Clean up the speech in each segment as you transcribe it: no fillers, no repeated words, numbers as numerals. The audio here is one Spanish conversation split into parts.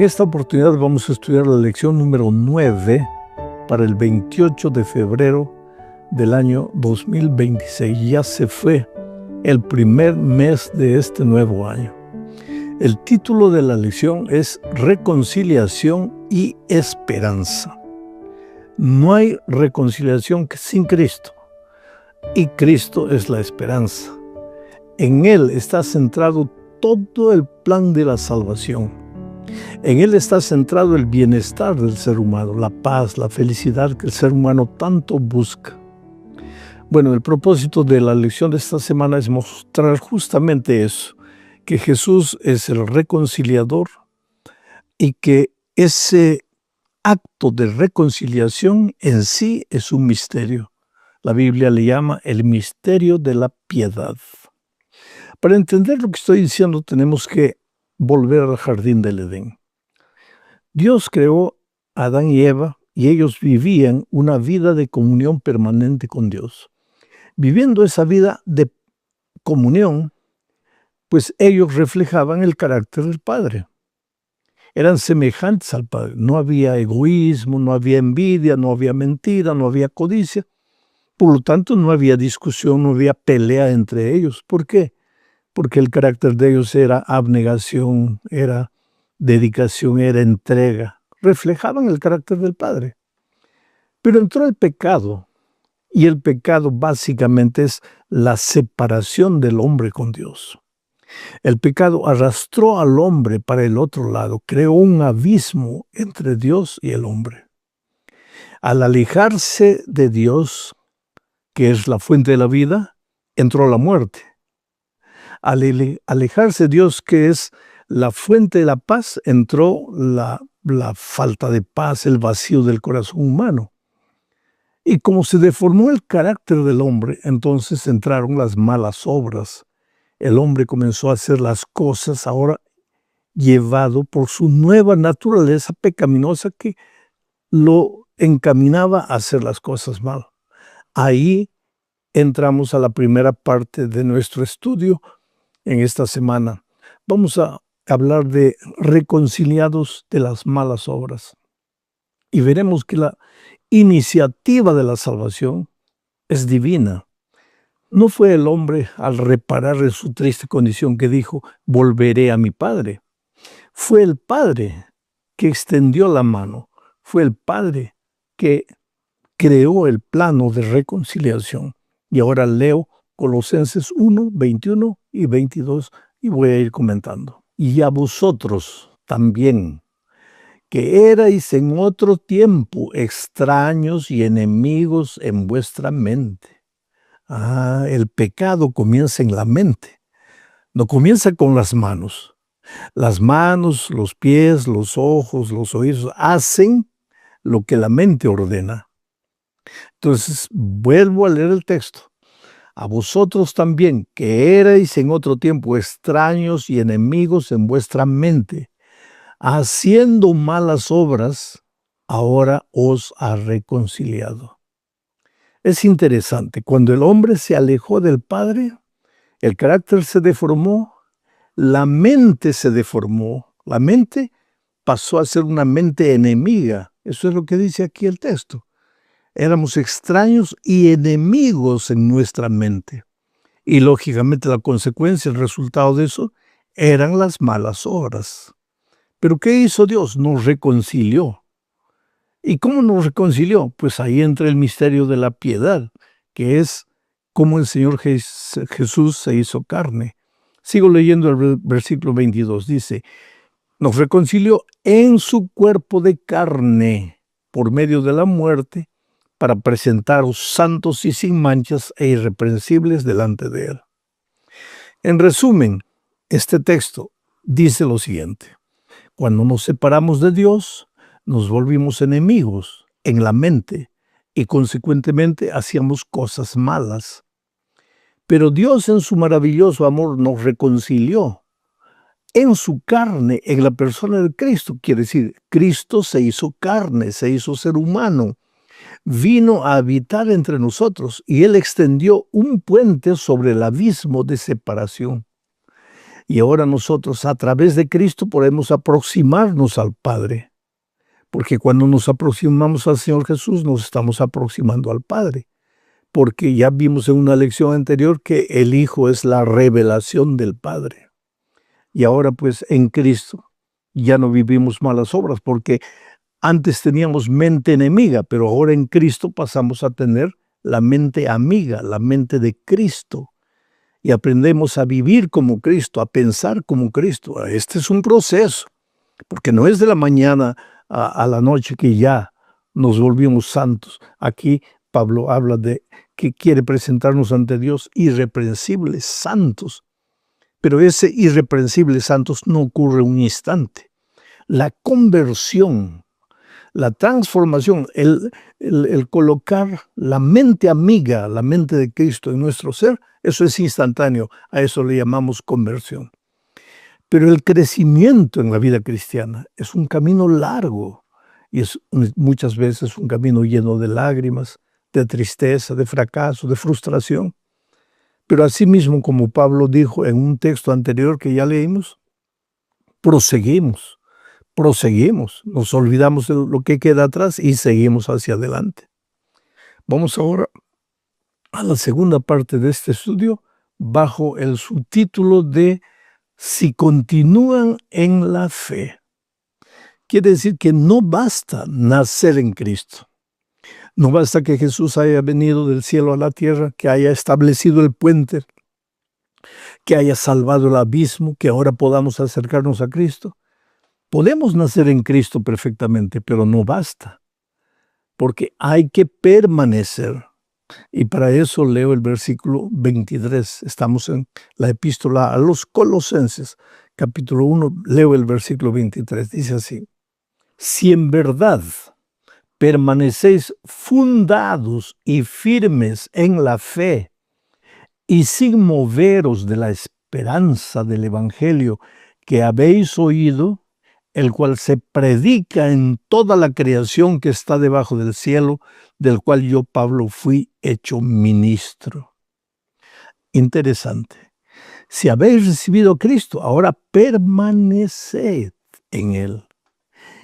En esta oportunidad vamos a estudiar la lección número 9 para el 28 de febrero del año 2026. Ya se fue el primer mes de este nuevo año. El título de la lección es Reconciliación y Esperanza. No hay reconciliación sin Cristo, y Cristo es la esperanza. En Él está centrado todo el plan de la salvación. En Él está centrado el bienestar del ser humano, la paz, la felicidad que el ser humano tanto busca. Bueno, el propósito de la lección de esta semana es mostrar justamente eso, que Jesús es el reconciliador y que ese acto de reconciliación en sí es un misterio. La Biblia le llama el misterio de la piedad. Para entender lo que estoy diciendo tenemos que volver al jardín del Edén. Dios creó a Adán y Eva y ellos vivían una vida de comunión permanente con Dios. Viviendo esa vida de comunión, pues ellos reflejaban el carácter del Padre. Eran semejantes al Padre. No había egoísmo, no había envidia, no había mentira, no había codicia. Por lo tanto, no había discusión, no había pelea entre ellos. ¿Por qué? Porque el carácter de ellos era abnegación, era dedicación, era entrega. Reflejaban el carácter del Padre. Pero entró el pecado, y el pecado básicamente es la separación del hombre con Dios. El pecado arrastró al hombre para el otro lado, creó un abismo entre Dios y el hombre. Al alejarse de Dios, que es la fuente de la vida, entró la muerte. Al alejarse de Dios, que es la fuente de la paz, entró la falta de paz, el vacío del corazón humano. Y como se deformó el carácter del hombre, entonces entraron las malas obras. El hombre comenzó a hacer las cosas ahora llevado por su nueva naturaleza pecaminosa que lo encaminaba a hacer las cosas mal. Ahí entramos a la primera parte de nuestro estudio en esta semana. Vamos a hablar de reconciliados de las malas obras. Y veremos que la iniciativa de la salvación es divina. No fue el hombre al reparar en su triste condición que dijo, volveré a mi Padre. Fue el Padre que extendió la mano. Fue el Padre que creó el plano de reconciliación. Y ahora leo Colosenses 1, 21 y 22 y voy a ir comentando. Y a vosotros también, que erais en otro tiempo extraños y enemigos en vuestra mente. El pecado comienza en la mente, no comienza con las manos. Las manos, los pies, los ojos, los oídos hacen lo que la mente ordena. Entonces, vuelvo a leer el texto. A vosotros también, que erais en otro tiempo extraños y enemigos en vuestra mente, haciendo malas obras, ahora os ha reconciliado. Es interesante, cuando el hombre se alejó del Padre, el carácter se deformó, la mente se deformó, la mente pasó a ser una mente enemiga. Eso es lo que dice aquí el texto. Éramos extraños y enemigos en nuestra mente. Y lógicamente la consecuencia, el resultado de eso, eran las malas obras. ¿Pero qué hizo Dios? Nos reconcilió. ¿Y cómo nos reconcilió? Pues ahí entra el misterio de la piedad, que es cómo el Señor Jesús se hizo carne. Sigo leyendo el versículo 22. Dice, nos reconcilió en su cuerpo de carne por medio de la muerte para presentaros santos y sin manchas e irreprensibles delante de Él. En resumen, este texto dice lo siguiente. Cuando nos separamos de Dios, nos volvimos enemigos en la mente y consecuentemente hacíamos cosas malas. Pero Dios en su maravilloso amor nos reconcilió en su carne, en la persona de Cristo. Quiere decir, Cristo se hizo carne, se hizo ser humano, vino a habitar entre nosotros y Él extendió un puente sobre el abismo de separación. Y ahora nosotros a través de Cristo podemos aproximarnos al Padre. Porque cuando nos aproximamos al Señor Jesús nos estamos aproximando al Padre. Porque ya vimos en una lección anterior que el Hijo es la revelación del Padre. Y ahora pues en Cristo ya no vivimos malas obras, porque antes teníamos mente enemiga, pero ahora en Cristo pasamos a tener la mente amiga, la mente de Cristo. Y aprendemos a vivir como Cristo, a pensar como Cristo. Este es un proceso, porque no es de la mañana a la noche que ya nos volvimos santos. Aquí Pablo habla de que quiere presentarnos ante Dios irreprensibles, santos. Pero ese irreprensibles santos no ocurre un instante. La conversión, la transformación, el colocar la mente amiga, la mente de Cristo en nuestro ser, eso es instantáneo. A eso le llamamos conversión. Pero el crecimiento en la vida cristiana es un camino largo y es muchas veces un camino lleno de lágrimas, de tristeza, de fracaso, de frustración. Pero asimismo, como Pablo dijo en un texto anterior que ya leímos, proseguimos, nos olvidamos de lo que queda atrás y seguimos hacia adelante. Vamos ahora a la segunda parte de este estudio bajo el subtítulo de Si continúan en la fe. Quiere decir que no basta nacer en Cristo. No basta que Jesús haya venido del cielo a la tierra, que haya establecido el puente, que haya salvado el abismo, que ahora podamos acercarnos a Cristo. Podemos nacer en Cristo perfectamente, pero no basta, porque hay que permanecer. Y para eso leo el versículo 23. Estamos en la epístola a los Colosenses, capítulo 1, leo el versículo 23. Dice así: si en verdad permanecéis fundados y firmes en la fe y sin moveros de la esperanza del Evangelio que habéis oído, el cual se predica en toda la creación que está debajo del cielo, del cual yo, Pablo, fui hecho ministro. Interesante. Si habéis recibido a Cristo, ahora permaneced en Él.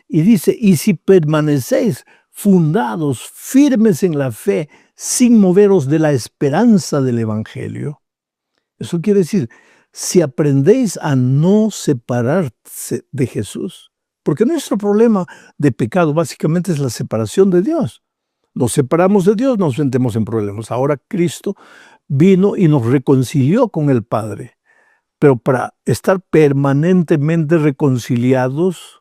Y dice, y si permanecéis fundados, firmes en la fe, sin moveros de la esperanza del Evangelio. Eso quiere decir, si aprendéis a no separarse de Jesús, porque nuestro problema de pecado básicamente es la separación de Dios. Nos separamos de Dios, nos metemos en problemas. Ahora Cristo vino y nos reconcilió con el Padre. Pero para estar permanentemente reconciliados,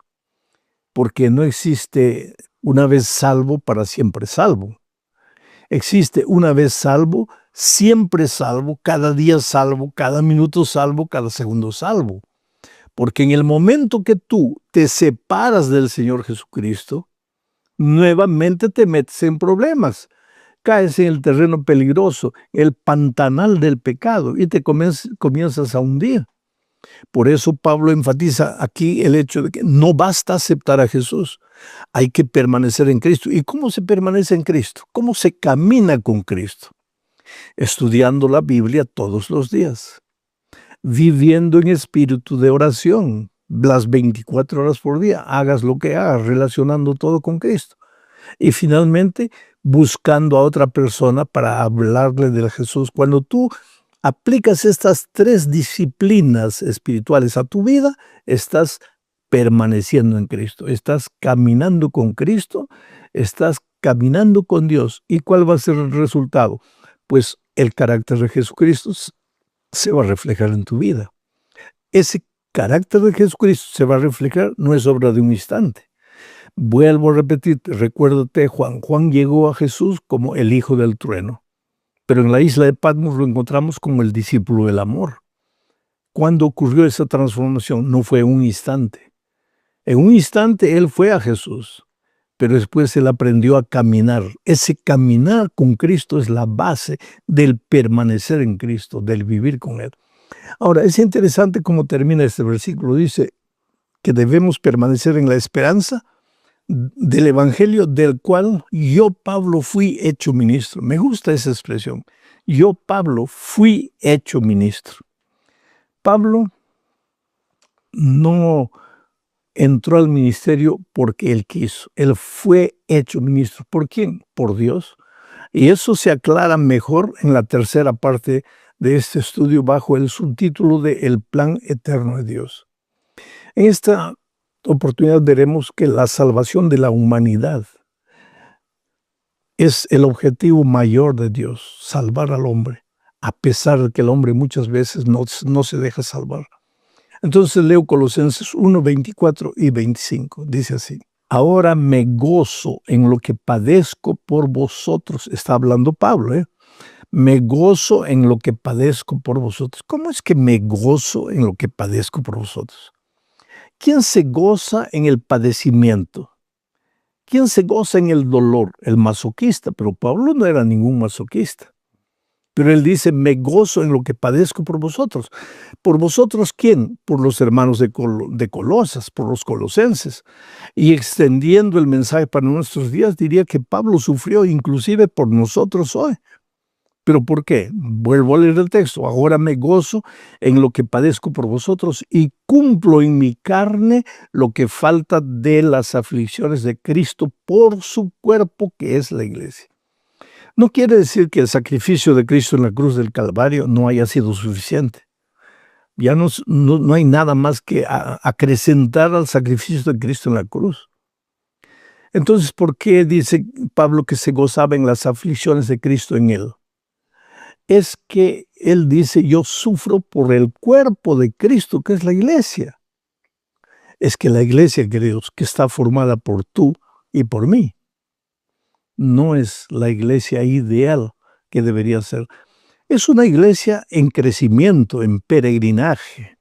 porque no existe una vez salvo para siempre salvo. Existe una vez salvo, siempre salvo, cada día salvo, cada minuto salvo, cada segundo salvo. Porque en el momento que tú te separas del Señor Jesucristo, nuevamente te metes en problemas. Caes en el terreno peligroso, el pantanal del pecado, y te comienzas a hundir. Por eso Pablo enfatiza aquí el hecho de que no basta aceptar a Jesús, hay que permanecer en Cristo. ¿Y cómo se permanece en Cristo? ¿Cómo se camina con Cristo? Estudiando la Biblia todos los días, viviendo en espíritu de oración, las 24 horas por día, hagas lo que hagas, relacionando todo con Cristo. Y finalmente, buscando a otra persona para hablarle de Jesús. Cuando tú aplicas estas tres disciplinas espirituales a tu vida, estás permaneciendo en Cristo, estás caminando con Cristo, estás caminando con Dios. ¿Y cuál va a ser el resultado? Pues el carácter de Jesucristo se va a reflejar en tu vida. Ese carácter de Jesucristo se va a reflejar, no es obra de un instante. Vuelvo a repetir, recuérdate Juan. Juan llegó a Jesús como el hijo del trueno. Pero en la isla de Patmos lo encontramos como el discípulo del amor. ¿Cuándo ocurrió esa transformación? No fue un instante. En un instante él fue a Jesús, pero después él aprendió a caminar. Ese caminar con Cristo es la base del permanecer en Cristo, del vivir con Él. Ahora, es interesante cómo termina este versículo. Dice que debemos permanecer en la esperanza del Evangelio del cual yo, Pablo, fui hecho ministro. Me gusta esa expresión. Yo, Pablo, fui hecho ministro. Pablo no entró al ministerio porque él quiso. Él fue hecho ministro. ¿Por quién? Por Dios. Y eso se aclara mejor en la tercera parte de este estudio bajo el subtítulo de El plan eterno de Dios. En esta oportunidad veremos que la salvación de la humanidad es el objetivo mayor de Dios, salvar al hombre, a pesar de que el hombre muchas veces no se deja salvar. Entonces leo Colosenses 1, 24 y 25. Dice así: ahora me gozo en lo que padezco por vosotros. Está hablando Pablo, Me gozo en lo que padezco por vosotros. ¿Cómo es que me gozo en lo que padezco por vosotros? ¿Quién se goza en el padecimiento? ¿Quién se goza en el dolor? El masoquista, pero Pablo no era ningún masoquista. Pero él dice, me gozo en lo que padezco por vosotros. ¿Por vosotros quién? Por los hermanos de Colosas, por los colosenses. Y extendiendo el mensaje para nuestros días, diría que Pablo sufrió inclusive por nosotros hoy. ¿Pero por qué? Vuelvo a leer el texto. Ahora me gozo en lo que padezco por vosotros y cumplo en mi carne lo que falta de las aflicciones de Cristo por su cuerpo, que es la iglesia. No quiere decir que el sacrificio de Cristo en la cruz del Calvario no haya sido suficiente. Ya no hay nada más que acrecentar al sacrificio de Cristo en la cruz. Entonces, ¿por qué dice Pablo que se gozaba en las aflicciones de Cristo en él? Es que él dice, yo sufro por el cuerpo de Cristo, que es la iglesia. Es que la iglesia, queridos, que está formada por tú y por mí, no es la iglesia ideal que debería ser. Es una iglesia en crecimiento, en peregrinaje.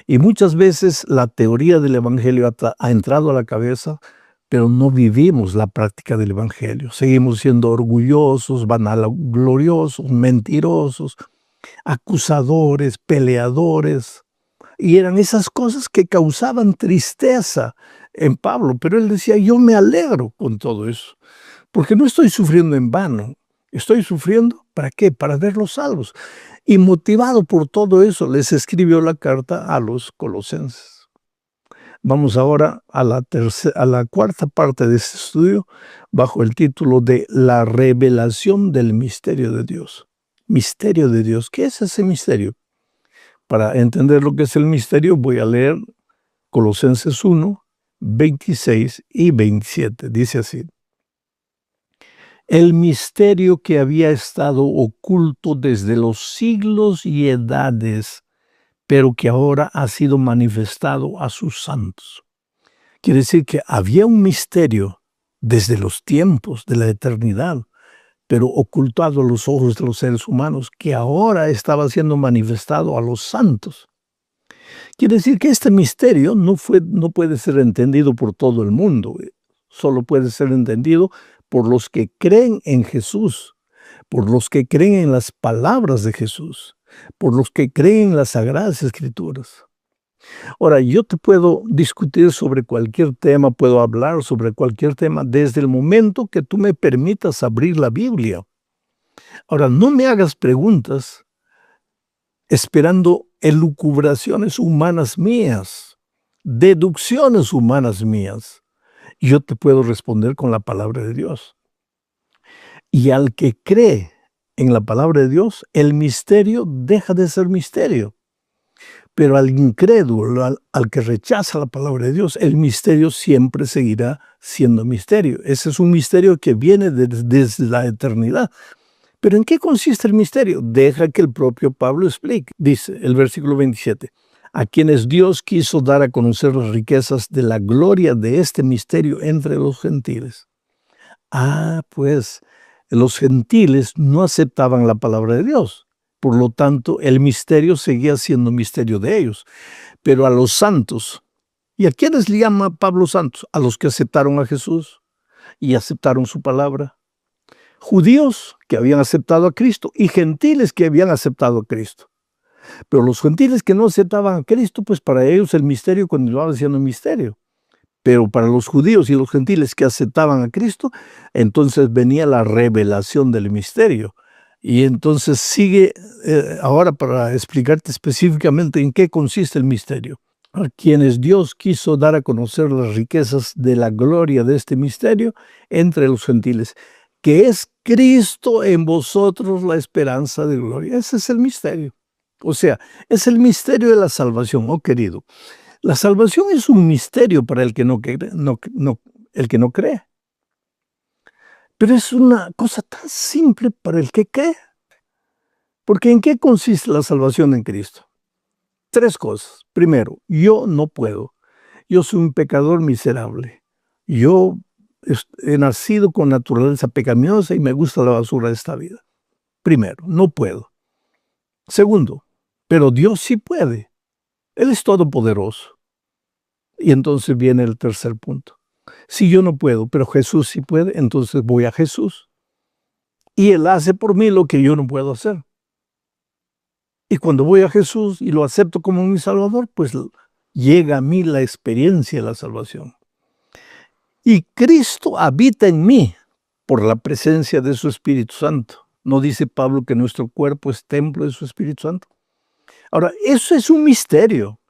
Y muchas veces la teoría del evangelio ha entrado a la cabeza, pero no vivimos la práctica del evangelio. Seguimos siendo orgullosos, vanagloriosos, mentirosos, acusadores, peleadores. Y eran esas cosas que causaban tristeza en Pablo. Pero él decía, yo me alegro con todo eso, porque no estoy sufriendo en vano. Estoy sufriendo, ¿para qué? Para verlos salvos. Y motivado por todo eso, les escribió la carta a los colosenses. Vamos ahora a la cuarta parte de este estudio bajo el título de La revelación del misterio de Dios. Misterio de Dios. ¿Qué es ese misterio? Para entender lo que es el misterio, voy a leer Colosenses 1, 26 y 27. Dice así: el misterio que había estado oculto desde los siglos y edades, pero que ahora ha sido manifestado a sus santos. Quiere decir que había un misterio desde los tiempos de la eternidad, pero ocultado a los ojos de los seres humanos, que ahora estaba siendo manifestado a los santos. Quiere decir que este misterio no puede ser entendido por todo el mundo, solo puede ser entendido por los que creen en Jesús, por los que creen en las palabras de Jesús, por los que creen en las Sagradas Escrituras. Ahora, yo te puedo discutir sobre cualquier tema, puedo hablar sobre cualquier tema desde el momento que tú me permitas abrir la Biblia. Ahora, no me hagas preguntas esperando elucubraciones humanas mías, deducciones humanas mías. Yo te puedo responder con la palabra de Dios. Y al que cree en la palabra de Dios, el misterio deja de ser misterio. Pero al incrédulo, al que rechaza la palabra de Dios, el misterio siempre seguirá siendo misterio. Ese es un misterio que viene desde la eternidad. ¿Pero en qué consiste el misterio? Deja que el propio Pablo explique. Dice el versículo 27, a quienes Dios quiso dar a conocer las riquezas de la gloria de este misterio entre los gentiles. Pues los gentiles no aceptaban la palabra de Dios. Por lo tanto, el misterio seguía siendo misterio de ellos. Pero a los santos, ¿y a quiénes le llama Pablo santos? A los que aceptaron a Jesús y aceptaron su palabra. Judíos que habían aceptado a Cristo y gentiles que habían aceptado a Cristo. Pero los gentiles que no aceptaban a Cristo, pues para ellos el misterio continuaba siendo misterio. Pero para los judíos y los gentiles que aceptaban a Cristo, entonces venía la revelación del misterio. Y entonces sigue ahora para explicarte específicamente en qué consiste el misterio. a quienes Dios quiso dar a conocer las riquezas de la gloria de este misterio entre los gentiles, que es Cristo en vosotros la esperanza de gloria. Ese es el misterio. O sea, es el misterio de la salvación, oh querido. La salvación es un misterio para el que no cree. Pero es una cosa tan simple para el que cree. Porque ¿en qué consiste la salvación en Cristo? 3 cosas. Primero, yo no puedo. Yo soy un pecador miserable. Yo he nacido con naturaleza pecaminosa y me gusta la basura de esta vida. Primero, no puedo. Segundo, pero Dios sí puede. Él es todopoderoso. Y entonces viene el tercer punto. Si yo no puedo, pero Jesús sí puede, entonces voy a Jesús. Y Él hace por mí lo que yo no puedo hacer. Y cuando voy a Jesús y lo acepto como mi Salvador, pues llega a mí la experiencia de la salvación. Y Cristo habita en mí por la presencia de su Espíritu Santo. ¿No dice Pablo que nuestro cuerpo es templo de su Espíritu Santo? Ahora, eso es un misterio.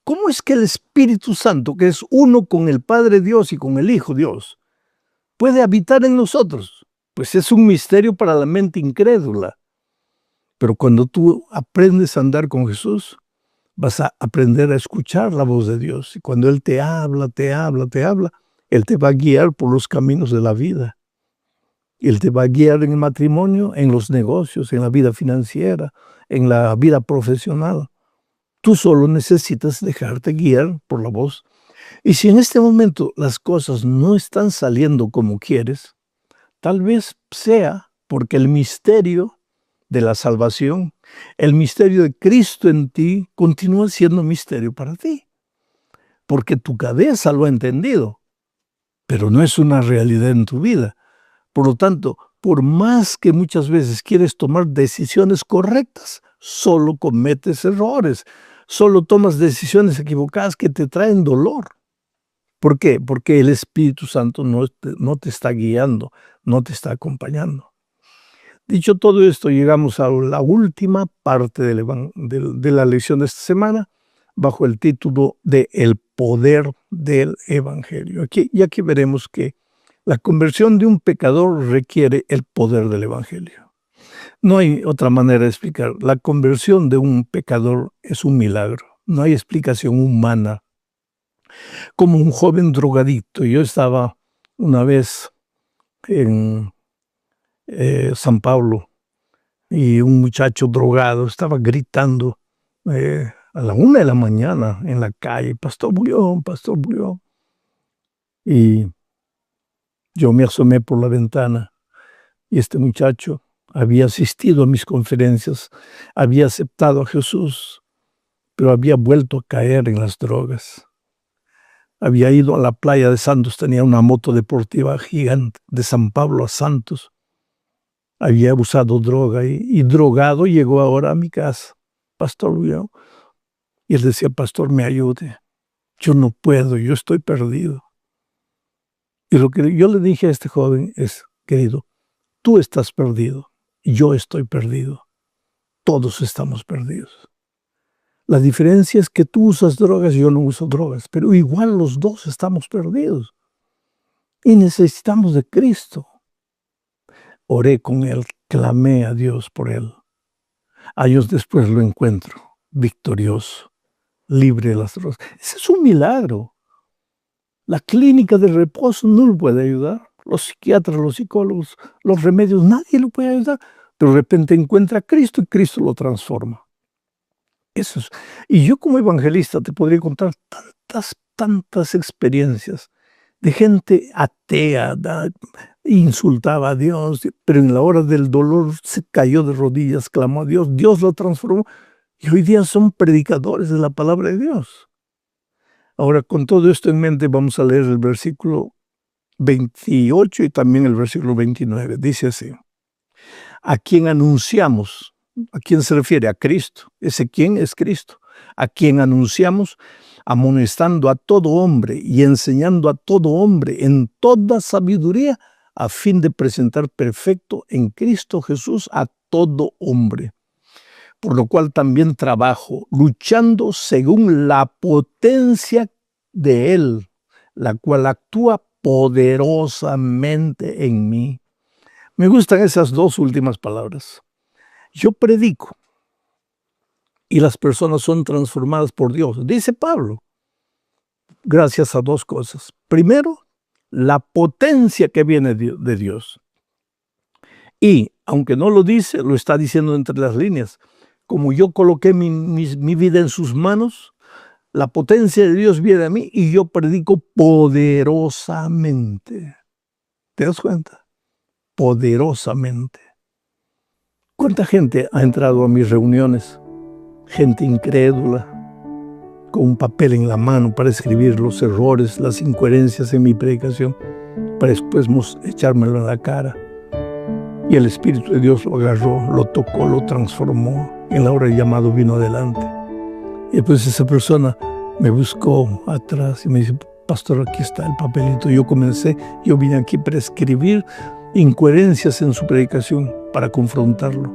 ¿Cómo es que el Espíritu Santo, que es uno con el Padre Dios y con el Hijo Dios, puede habitar en nosotros? Pues es un misterio para la mente incrédula. Pero cuando tú aprendes a andar con Jesús, vas a aprender a escuchar la voz de Dios. Y cuando Él te habla, Él te va a guiar por los caminos de la vida. Él te va a guiar en el matrimonio, en los negocios, en la vida financiera, en la vida profesional. Tú solo necesitas dejarte guiar por la voz. Y si en este momento las cosas no están saliendo como quieres, tal vez sea porque el misterio de la salvación, el misterio de Cristo en ti, continúa siendo misterio para ti. Porque tu cabeza lo ha entendido, pero no es una realidad en tu vida. Por lo tanto, por más que muchas veces quieres tomar decisiones correctas, solo cometes errores, solo tomas decisiones equivocadas que te traen dolor. ¿Por qué? Porque el Espíritu Santo no te está guiando, no te está acompañando. Dicho todo esto, llegamos a la última parte de la lección de esta semana, bajo el título de El poder del Evangelio. Aquí veremos que la conversión de un pecador requiere el poder del Evangelio. No hay otra manera de explicar. La conversión de un pecador es un milagro. No hay explicación humana. Como un joven drogadicto. Yo estaba una vez en San Pablo y un muchacho drogado estaba gritando a la 1 de la mañana en la calle, Pastor Bullón, Pastor Bullón. Y yo me asomé por la ventana y este muchacho había asistido a mis conferencias, había aceptado a Jesús, pero había vuelto a caer en las drogas. Había ido a la playa de Santos, tenía una moto deportiva gigante de San Pablo a Santos. Había usado droga y drogado llegó ahora a mi casa, Pastor Bullón. Y él decía, Pastor, me ayude. Yo no puedo, yo estoy perdido. Y lo que yo le dije a este joven es, querido, tú estás perdido, yo estoy perdido. Todos estamos perdidos. La diferencia es que tú usas drogas y yo no uso drogas, pero igual los dos estamos perdidos. Y necesitamos de Cristo. Oré con él, clamé a Dios por él. Años después lo encuentro, victorioso, libre de las drogas. Ese es un milagro. La clínica de reposo no lo puede ayudar. Los psiquiatras, los psicólogos, los remedios, nadie lo puede ayudar. Pero de repente encuentra a Cristo y Cristo lo transforma. Eso es. Y yo como evangelista te podría contar tantas experiencias de gente atea, insultaba a Dios, pero en la hora del dolor se cayó de rodillas, clamó a Dios, Dios lo transformó. Y hoy día son predicadores de la palabra de Dios. Ahora, con todo esto en mente, vamos a leer el versículo 28 y también el versículo 29. Dice así, a quien anunciamos, ¿a quién se refiere? A Cristo. ¿Ese quién es Cristo? A quien anunciamos, amonestando a todo hombre y enseñando a todo hombre en toda sabiduría, a fin de presentar perfecto en Cristo Jesús a todo hombre. por lo cual también trabajo, luchando según la potencia de Él, la cual actúa poderosamente en mí. Me gustan esas dos últimas palabras. Yo predico y las personas son transformadas por Dios. Dice Pablo, gracias a dos cosas. Primero, la potencia que viene de Dios. Y, aunque no lo dice, lo está diciendo entre las líneas. Como yo coloqué mi vida en sus manos, la potencia de Dios viene a mí y yo predico poderosamente. ¿Te das cuenta? Poderosamente. ¿Cuánta gente ha entrado a mis reuniones? Gente incrédula, con un papel en la mano para escribir los errores, las incoherencias en mi predicación, para después echármelo en la cara. Y el Espíritu de Dios lo agarró, lo tocó, lo transformó. En la hora del llamado vino adelante. Y después esa persona me buscó atrás y me dice, pastor, aquí está el papelito. Yo vine aquí para escribir incoherencias en su predicación, para confrontarlo.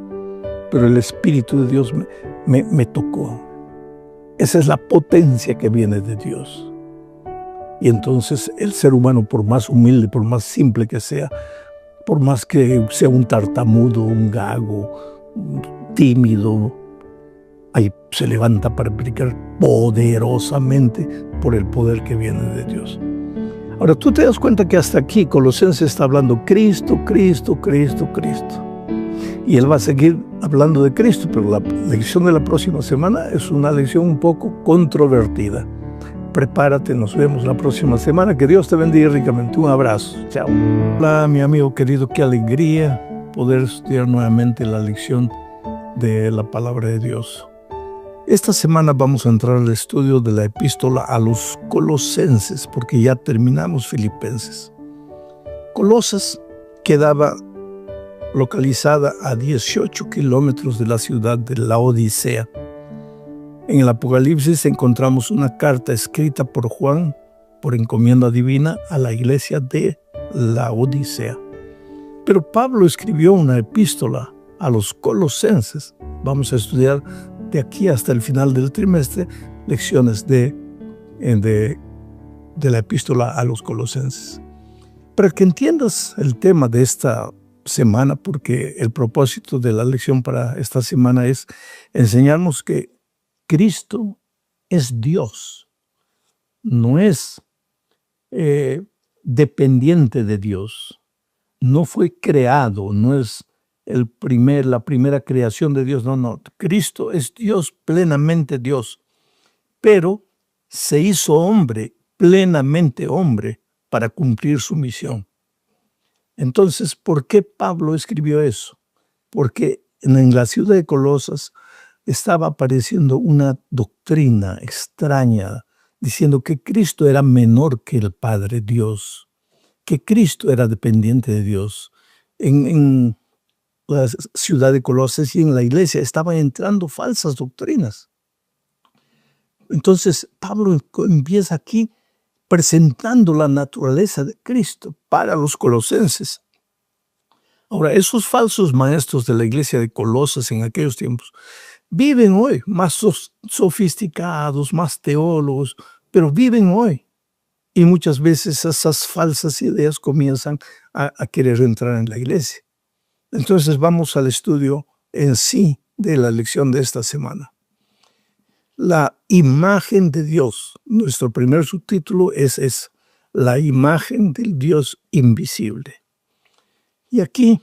Pero el Espíritu de Dios me tocó. Esa es la potencia que viene de Dios. Y entonces el ser humano, por más humilde, por más simple que sea, por más que sea un tartamudo, un gago, tímido, ahí se levanta para predicar poderosamente por el poder que viene de Dios. Ahora, tú te das cuenta que hasta aquí Colosenses está hablando Cristo, Cristo, Cristo, Cristo. Y él va a seguir hablando de Cristo, pero la lección de la próxima semana es una lección un poco controvertida. Prepárate, nos vemos la próxima semana. Que Dios te bendiga ricamente. Un abrazo. Chao. Hola, mi amigo querido, qué alegría poder estudiar nuevamente la lección de la palabra de Dios. Esta semana vamos a entrar al estudio de la epístola a los Colosenses, porque ya terminamos Filipenses. Colosas quedaba localizada a 18 kilómetros de la ciudad de Laodicea. En el Apocalipsis encontramos una carta escrita por Juan, por encomienda divina, a la iglesia de Laodicea. Pero Pablo escribió una epístola a los Colosenses. Vamos a estudiar de aquí hasta el final del trimestre lecciones de la epístola a los Colosenses. Para que entiendas el tema de esta semana, porque el propósito de la lección para esta semana es enseñarnos que Cristo es Dios, no es dependiente de Dios, no fue creado, no es la primera creación de Dios, no. Cristo es Dios, plenamente Dios, pero se hizo hombre, plenamente hombre, para cumplir su misión. Entonces, ¿por qué Pablo escribió eso? Porque en la ciudad de Colosas estaba apareciendo una doctrina extraña, diciendo que Cristo era menor que el Padre Dios, que Cristo era dependiente de Dios. En la ciudad de Colosas y en la iglesia estaban entrando falsas doctrinas. Entonces, Pablo empieza aquí presentando la naturaleza de Cristo para los colosenses. Ahora, esos falsos maestros de la iglesia de Colosas en aquellos tiempos viven hoy, más sofisticados, más teólogos, pero viven hoy. Y muchas veces esas falsas ideas comienzan a querer entrar en la iglesia. Entonces vamos al estudio en sí de la lección de esta semana. La imagen de Dios. Nuestro primer subtítulo es la imagen del Dios invisible. Y aquí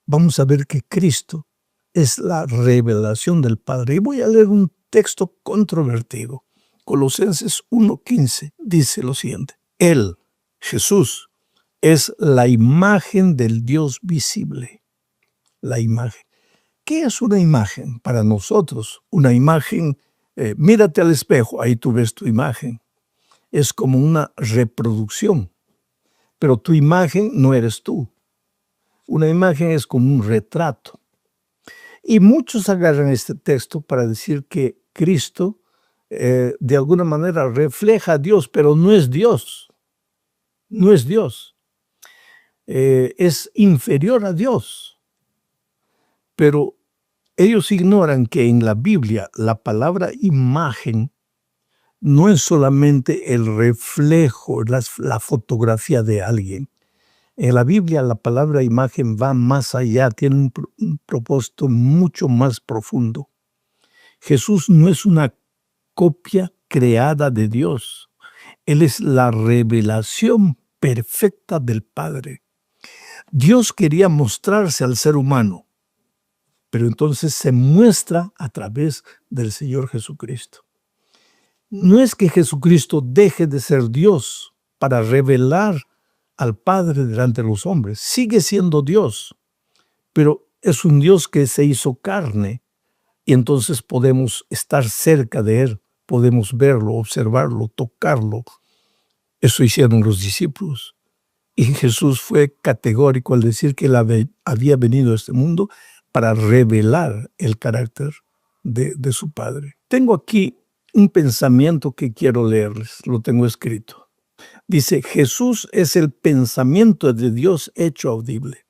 vamos a ver que Cristo es la revelación del Padre. Y voy a leer un texto controvertido. Colosenses 1:15 dice lo siguiente. Él, Jesús, es la imagen del Dios visible. La imagen. ¿Qué es una imagen para nosotros? Una imagen, mírate al espejo, ahí tú ves tu imagen. Es como una reproducción, pero tu imagen no eres tú. Una imagen es como un retrato. Y muchos agarran este texto para decir que Cristo de alguna manera refleja a Dios, pero no es Dios. No es Dios. Es inferior a Dios. Pero Ellos ignoran que en la Biblia la palabra imagen no es solamente el reflejo, la fotografía de alguien. En la Biblia la palabra imagen va más allá, tiene un propósito mucho más profundo. Jesús no es una copia creada de Dios. Él es la revelación perfecta del Padre. Dios quería mostrarse al ser humano, pero entonces se muestra a través del Señor Jesucristo. No es que Jesucristo deje de ser Dios para revelar al Padre delante de los hombres. Sigue siendo Dios, pero es un Dios que se hizo carne y entonces podemos estar cerca de Él, podemos verlo, observarlo, tocarlo. Eso hicieron los discípulos. Y Jesús fue categórico al decir que Él había venido a este mundo para revelar el carácter de su Padre. Tengo aquí un pensamiento que quiero leerles, lo tengo escrito. Dice, Jesús es el pensamiento de Dios hecho audible.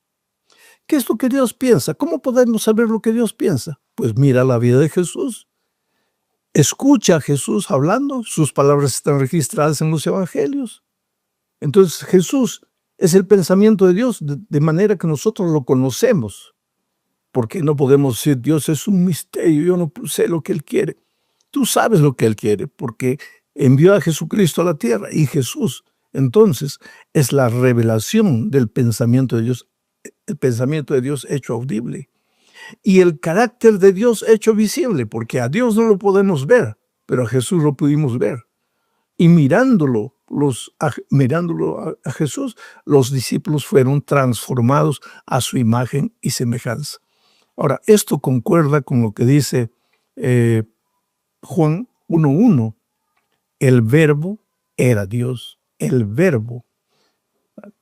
¿Qué es lo que Dios piensa? ¿Cómo podemos saber lo que Dios piensa? Pues mira la vida de Jesús. Escucha a Jesús hablando, sus palabras están registradas en los evangelios. Entonces Jesús es el pensamiento de Dios de manera que nosotros lo conocemos. Porque no podemos decir Dios es un misterio, yo no sé lo que Él quiere. Tú sabes lo que Él quiere porque envió a Jesucristo a la tierra y Jesús entonces es la revelación del pensamiento de Dios, el pensamiento de Dios hecho audible. Y el carácter de Dios hecho visible, porque a Dios no lo podemos ver, pero a Jesús lo pudimos ver. Y mirándolo a Jesús, los discípulos fueron transformados a su imagen y semejanza. Ahora, esto concuerda con lo que dice Juan 1:1. El verbo era Dios. El verbo,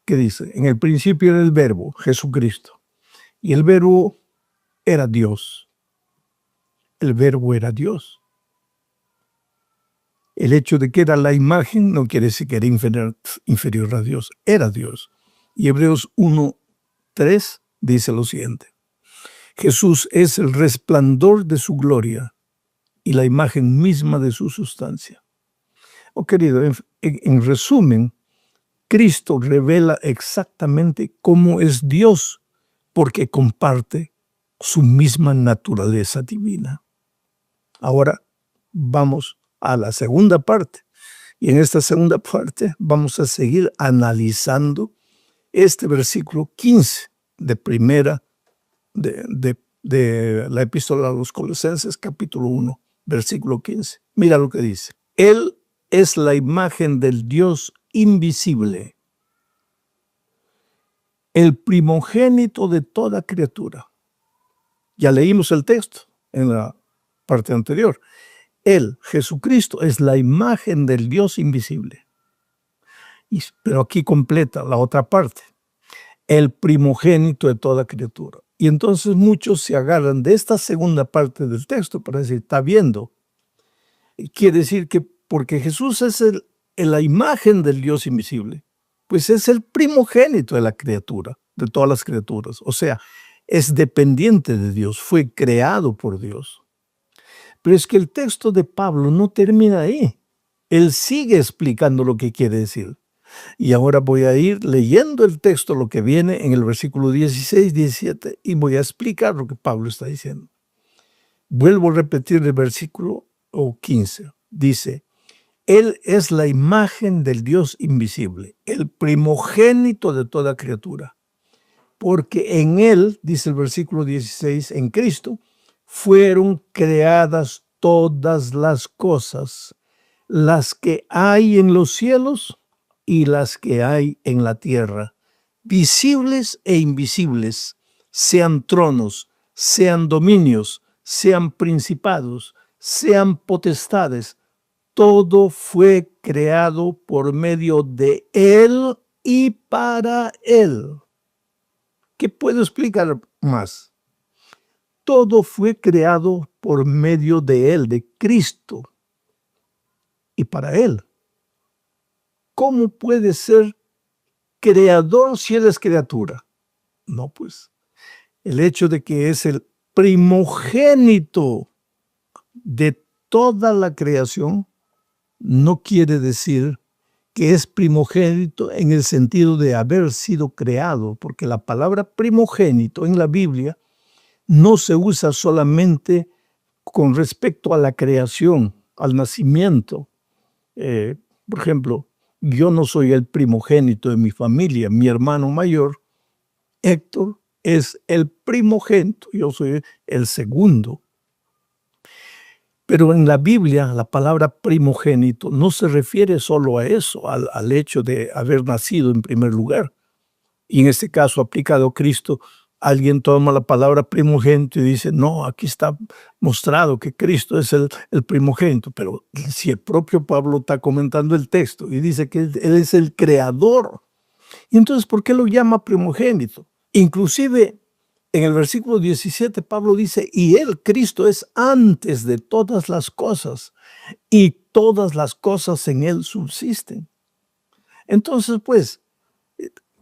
¿qué dice? En el principio era el verbo, Jesucristo. Y el verbo era Dios. El verbo era Dios. El hecho de que era la imagen no quiere decir que era inferior a Dios. Era Dios. Y Hebreos 1:3 dice lo siguiente. Jesús es el resplandor de su gloria y la imagen misma de su sustancia. Oh, querido, en resumen, Cristo revela exactamente cómo es Dios porque comparte su misma naturaleza divina. Ahora vamos a la segunda parte. Y en esta segunda parte vamos a seguir analizando este versículo 15 de la epístola a los Colosenses, capítulo 1, versículo 15. Mira lo que dice. Él es la imagen del Dios invisible, el primogénito de toda criatura. Ya leímos el texto en la parte anterior. Él, Jesucristo, es la imagen del Dios invisible. Pero aquí completa la otra parte. El primogénito de toda criatura. Y entonces muchos se agarran de esta segunda parte del texto para decir, está viendo. Quiere decir que porque Jesús es la imagen del Dios invisible, pues es el primogénito de la criatura, de todas las criaturas. O sea, es dependiente de Dios, fue creado por Dios. Pero es que el texto de Pablo no termina ahí. Él sigue explicando lo que quiere decir. Y ahora voy a ir leyendo el texto, lo que viene en el versículo 16, 17, y voy a explicar lo que Pablo está diciendo. Vuelvo a repetir el versículo 15. Dice, Él es la imagen del Dios invisible, el primogénito de toda criatura. Porque en Él, dice el versículo 16, en Cristo, fueron creadas todas las cosas, las que hay en los cielos y las que hay en la tierra, visibles e invisibles, sean tronos, sean dominios, sean principados, sean potestades. Todo fue creado por medio de Él y para Él. ¿Qué puedo explicar más? Todo fue creado por medio de Él, de Cristo, y para Él. ¿Cómo puede ser creador si Él es criatura? No, pues. El hecho de que es el primogénito de toda la creación, no quiere decir que es primogénito en el sentido de haber sido creado, porque la palabra primogénito en la Biblia no se usa solamente con respecto a la creación, al nacimiento. Por ejemplo, yo no soy el primogénito de mi familia. Mi hermano mayor, Héctor, es el primogénito. Yo soy el segundo. Pero en la Biblia la palabra primogénito no se refiere solo a eso, al hecho de haber nacido en primer lugar. Y en este caso aplicado a Cristo, alguien toma la palabra primogénito y dice, no, aquí está mostrado que Cristo es el primogénito. Pero si el propio Pablo está comentando el texto y dice que Él es el creador, y entonces, ¿por qué lo llama primogénito? Inclusive en el versículo 17 Pablo dice, y Él, Cristo, es antes de todas las cosas, y todas las cosas en Él subsisten. Entonces, pues,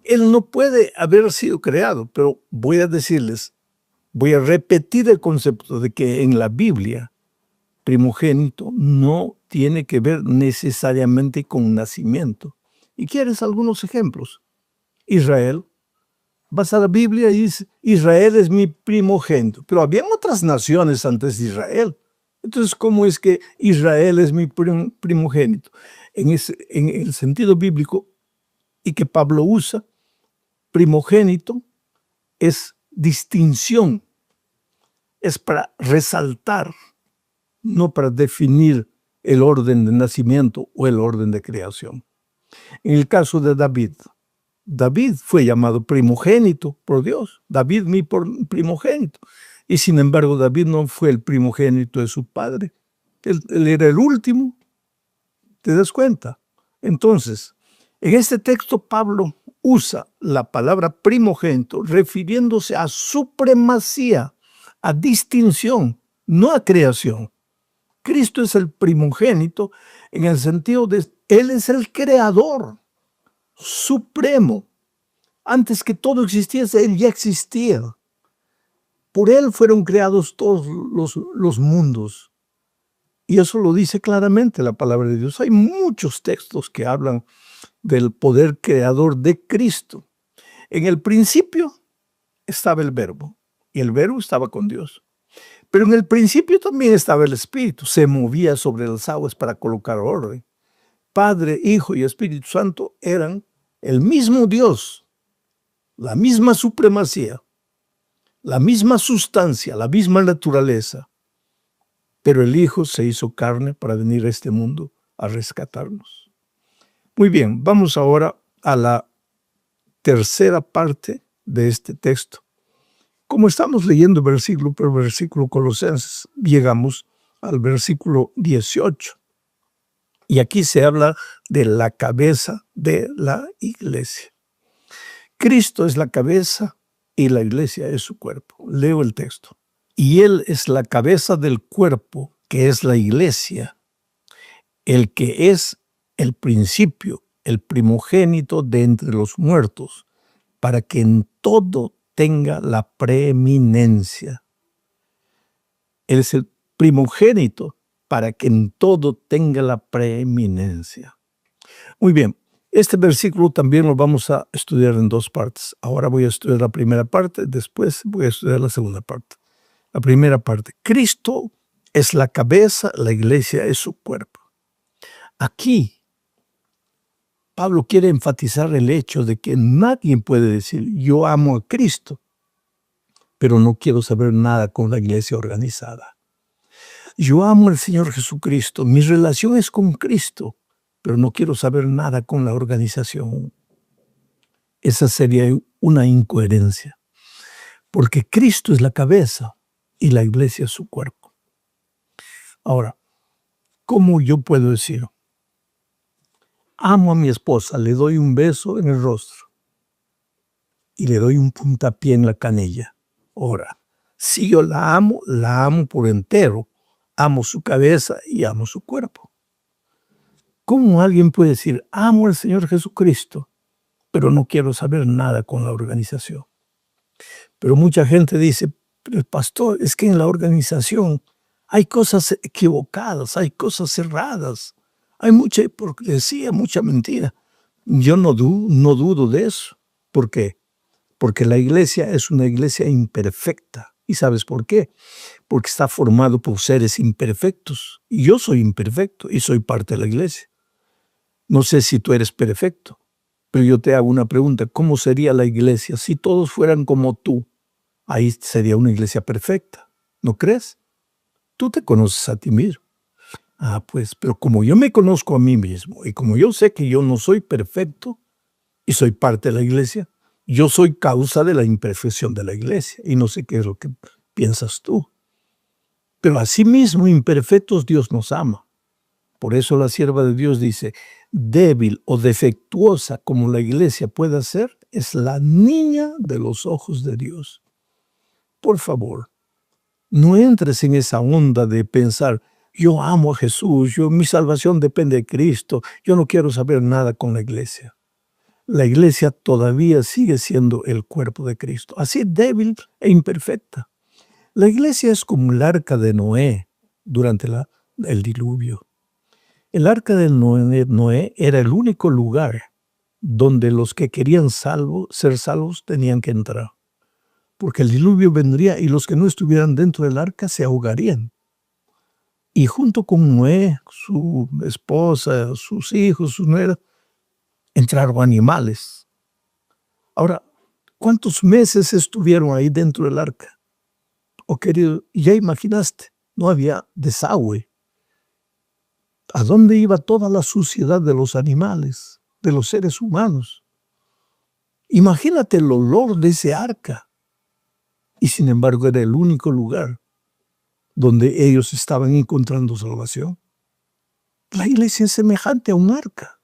Él no puede haber sido creado, pero voy a decirles, voy a repetir el concepto de que en la Biblia, primogénito no tiene que ver necesariamente con nacimiento. ¿Y quieres algunos ejemplos? Israel. Vas a la Biblia y dice, Israel es mi primogénito. Pero había otras naciones antes de Israel. Entonces, ¿cómo es que Israel es mi primogénito? En el sentido bíblico y que Pablo usa, primogénito es distinción, es para resaltar, no para definir el orden de nacimiento o el orden de creación. En el caso de David, David fue llamado primogénito por Dios. David, mi primogénito. Y sin embargo, David no fue el primogénito de su padre. Él era el último. ¿Te das cuenta? Entonces, en este texto Pablo usa la palabra primogénito refiriéndose a supremacía, a distinción, no a creación. Cristo es el primogénito en el sentido de Él es el creador supremo. Antes que todo existiese, Él ya existía. Por Él fueron creados todos los mundos. Y eso lo dice claramente la palabra de Dios. Hay muchos textos que hablan del poder creador de Cristo. En el principio estaba el Verbo, y el Verbo estaba con Dios. Pero en el principio también estaba el Espíritu, se movía sobre las aguas para colocar orden. Padre, Hijo y Espíritu Santo eran el mismo Dios, la misma supremacía, la misma sustancia, la misma naturaleza. Pero el Hijo se hizo carne para venir a este mundo a rescatarnos. Muy bien, vamos ahora a la tercera parte de este texto. Como estamos leyendo versículo por versículo Colosenses, llegamos al versículo 18. Y aquí se habla de la cabeza de la iglesia. Cristo es la cabeza y la iglesia es su cuerpo. Leo el texto. Y Él es la cabeza del cuerpo, que es la iglesia, el que es el principio, el primogénito de entre los muertos, para que en todo tenga la preeminencia. Él es el primogénito para que en todo tenga la preeminencia. Muy bien, este versículo también lo vamos a estudiar en dos partes. Ahora voy a estudiar la primera parte, después voy a estudiar la segunda parte. La primera parte, Cristo es la cabeza, la iglesia es su cuerpo. Aquí, Pablo quiere enfatizar el hecho de que nadie puede decir, yo amo a Cristo, pero no quiero saber nada con la iglesia organizada. Yo amo al Señor Jesucristo, mi relación es con Cristo, pero no quiero saber nada con la organización. Esa sería una incoherencia, porque Cristo es la cabeza y la iglesia es su cuerpo. Ahora, ¿cómo yo puedo decir? Amo a mi esposa, le doy un beso en el rostro y le doy un puntapié en la canilla. Ahora, si yo la amo por entero. Amo su cabeza y amo su cuerpo. ¿Cómo alguien puede decir, amo al Señor Jesucristo, pero no quiero saber nada con la organización? Pero mucha gente dice, Pero el pastor, es que en la organización hay cosas equivocadas, hay cosas erradas, hay mucha hipocresía, mucha mentira. Yo no dudo de eso. ¿Por qué? Porque la iglesia es una iglesia imperfecta. ¿Y sabes por qué? Porque está formado por seres imperfectos. Y yo soy imperfecto y soy parte de la iglesia. No sé si tú eres perfecto, pero yo te hago una pregunta. ¿Cómo sería la iglesia si todos fueran como tú? Ahí sería una iglesia perfecta. ¿No crees? Tú te conoces a ti mismo. Ah, pues, pero como yo me conozco a mí mismo y como yo sé que yo no soy perfecto y soy parte de la iglesia, yo soy causa de la imperfección de la iglesia y no sé qué es lo que piensas tú. Pero asimismo, imperfectos, Dios nos ama. Por eso la sierva de Dios dice, débil o defectuosa como la iglesia pueda ser, es la niña de los ojos de Dios. Por favor, no entres en esa onda de pensar, yo amo a Jesús, mi salvación depende de Cristo, yo no quiero saber nada con la iglesia. La iglesia todavía sigue siendo el cuerpo de Cristo, así débil e imperfecta. La iglesia es como el arca de Noé durante el diluvio. El arca de Noé era el único lugar donde los que querían ser salvos tenían que entrar. Porque el diluvio vendría y los que no estuvieran dentro del arca se ahogarían. Y junto con Noé, su esposa, sus hijos, sus nueras, entraron animales. Ahora, ¿cuántos meses estuvieron ahí dentro del arca? Oh, querido, ya imaginaste, no había desagüe. ¿A dónde iba toda la suciedad de los animales, de los seres humanos? Imagínate el olor de ese arca. Y sin embargo era el único lugar donde ellos estaban encontrando salvación. La iglesia es semejante a un arca.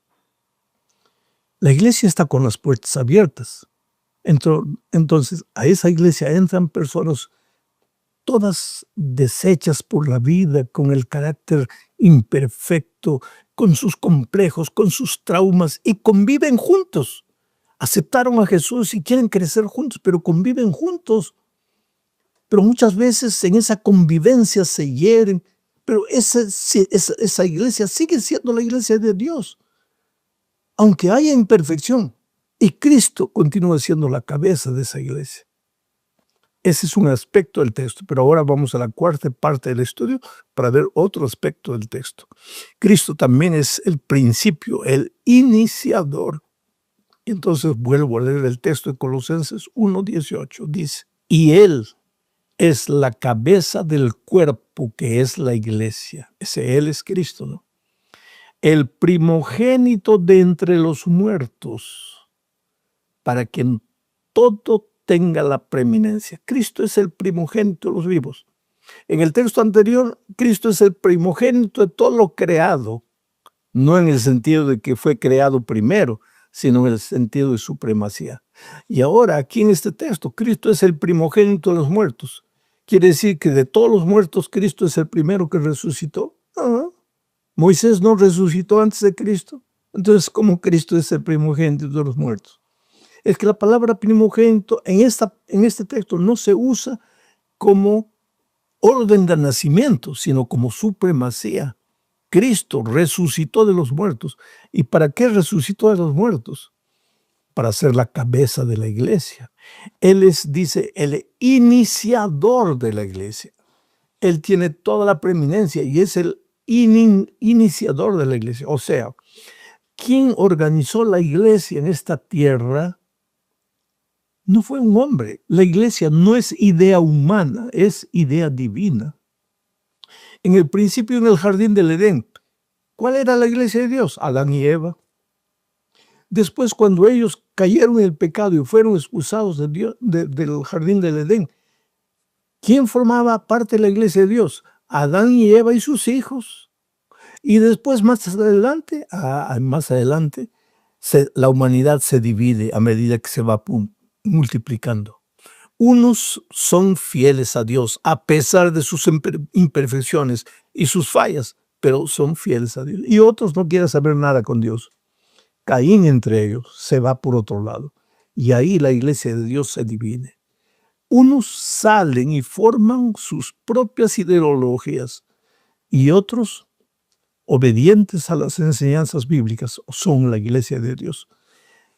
La iglesia está con las puertas abiertas. Entonces a esa iglesia entran personas todas deshechas por la vida, con el carácter imperfecto, con sus complejos, con sus traumas, y conviven juntos. Aceptaron a Jesús y quieren crecer juntos, pero conviven juntos. Pero muchas veces en esa convivencia se hieren, pero esa iglesia sigue siendo la iglesia de Dios, aunque haya imperfección, y Cristo continúa siendo la cabeza de esa iglesia. Ese es un aspecto del texto, pero ahora vamos a la cuarta parte del estudio para ver otro aspecto del texto. Cristo también es el principio, el iniciador. Y entonces vuelvo a leer el texto de Colosenses 1:18. Dice, y Él es la cabeza del cuerpo que es la iglesia. Ese Él es Cristo, ¿no? El primogénito de entre los muertos, para que en todo tenga la preeminencia. Cristo es el primogénito de los vivos. En el texto anterior, Cristo es el primogénito de todo lo creado, no en el sentido de que fue creado primero, sino en el sentido de supremacía. Y ahora, aquí en este texto, Cristo es el primogénito de los muertos. ¿Quiere decir que de todos los muertos, Cristo es el primero que resucitó? Moisés no resucitó antes de Cristo. Entonces, ¿cómo Cristo es el primogénito de los muertos? Es que la palabra primogénito en este texto no se usa como orden de nacimiento, sino como supremacía. Cristo resucitó de los muertos. ¿Y para qué resucitó de los muertos? Para ser la cabeza de la iglesia. Él es, dice, el iniciador de la iglesia. Él tiene toda la preeminencia y es el iniciador de la iglesia. O sea, quien organizó la iglesia en esta tierra no fue un hombre. La iglesia no es idea humana, es idea divina. En el principio, en el jardín del Edén, ¿cuál era la iglesia de Dios? Adán y Eva. Después, cuando ellos cayeron en el pecado y fueron expulsados del jardín del Edén, ¿quién formaba parte de la iglesia de Dios? Adán y Eva y sus hijos. Y después, más adelante, la humanidad se divide a medida que se va multiplicando. Unos son fieles a Dios a pesar de sus imperfecciones y sus fallas, pero son fieles a Dios. Y otros no quieren saber nada con Dios. Caín entre ellos se va por otro lado. Y ahí la iglesia de Dios se divide. Unos salen y forman sus propias ideologías y otros, obedientes a las enseñanzas bíblicas, son la Iglesia de Dios.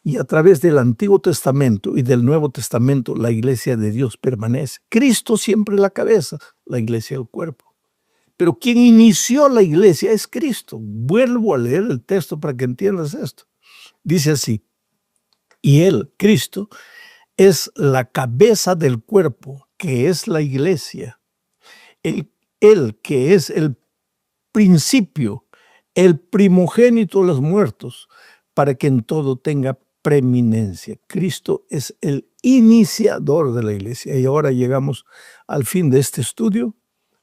Y a través del Antiguo Testamento y del Nuevo Testamento, la Iglesia de Dios permanece. Cristo siempre la cabeza, la Iglesia el cuerpo. Pero quien inició la Iglesia es Cristo. Vuelvo a leer el texto para que entiendas esto. Dice así: y Él, Cristo, es la cabeza del cuerpo, que es la Iglesia. Él que es el principio, el primogénito de los muertos, para que en todo tenga preeminencia. Cristo es el iniciador de la Iglesia. Y ahora llegamos al fin de este estudio,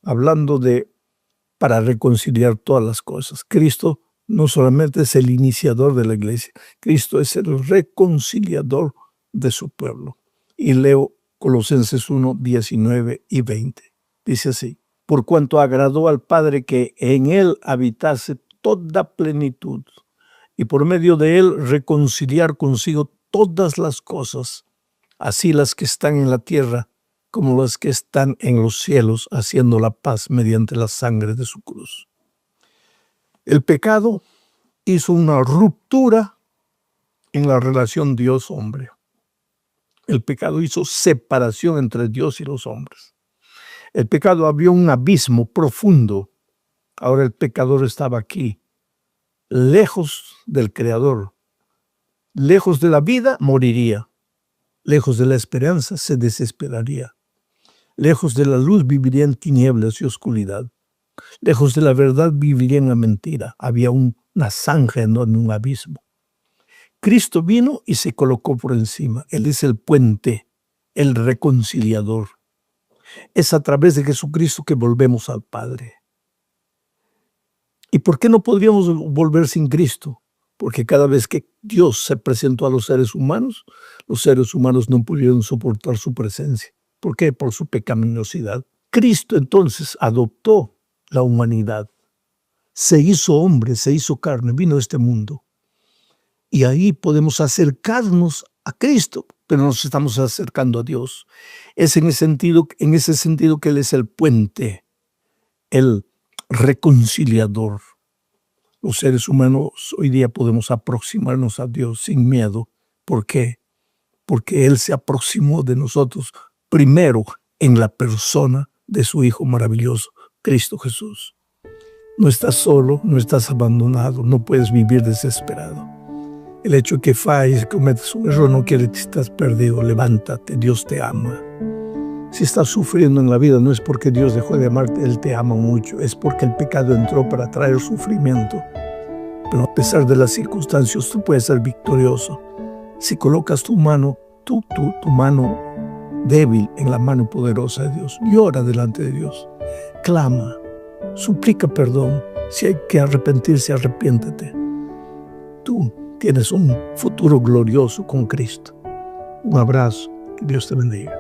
hablando de para reconciliar todas las cosas. Cristo no solamente es el iniciador de la Iglesia, Cristo es el reconciliador de su pueblo. Y leo Colosenses 1, 19 y 20. Dice así: por cuanto agradó al Padre que en Él habitase toda plenitud, y por medio de Él reconciliar consigo todas las cosas, así las que están en la tierra como las que están en los cielos, haciendo la paz mediante la sangre de su cruz. El pecado hizo una ruptura en la relación Dios-hombre. El pecado hizo separación entre Dios y los hombres. El pecado abrió un abismo profundo. Ahora el pecador estaba aquí, lejos del Creador. Lejos de la vida, moriría. Lejos de la esperanza, se desesperaría. Lejos de la luz, viviría en tinieblas y oscuridad. Lejos de la verdad, viviría en la mentira. Había una zanja en un abismo. Cristo vino y se colocó por encima. Él es el puente, el reconciliador. Es a través de Jesucristo que volvemos al Padre. ¿Y por qué no podríamos volver sin Cristo? Porque cada vez que Dios se presentó a los seres humanos no pudieron soportar su presencia. ¿Por qué? Por su pecaminosidad. Cristo entonces adoptó la humanidad. Se hizo hombre, se hizo carne, vino a este mundo. Y ahí podemos acercarnos a Cristo, pero nos estamos acercando a Dios. Es en ese sentido que Él es el puente, el reconciliador. Los seres humanos hoy día podemos aproximarnos a Dios sin miedo. ¿Por qué? Porque Él se aproximó de nosotros primero en la persona de su Hijo maravilloso, Cristo Jesús. No estás solo, no estás abandonado, no puedes vivir desesperado. El hecho de que falles, cometes un error, no quiere decir que estás perdido. Levántate, Dios te ama. Si estás sufriendo en la vida, no es porque Dios dejó de amarte, Él te ama mucho. Es porque el pecado entró para traer sufrimiento. Pero a pesar de las circunstancias, tú puedes ser victorioso. Si colocas tu mano débil en la mano poderosa de Dios, llora delante de Dios, clama, suplica perdón. Si hay que arrepentirse, arrepiéntete. Tú tienes un futuro glorioso con Cristo. Un abrazo. Que Dios te bendiga.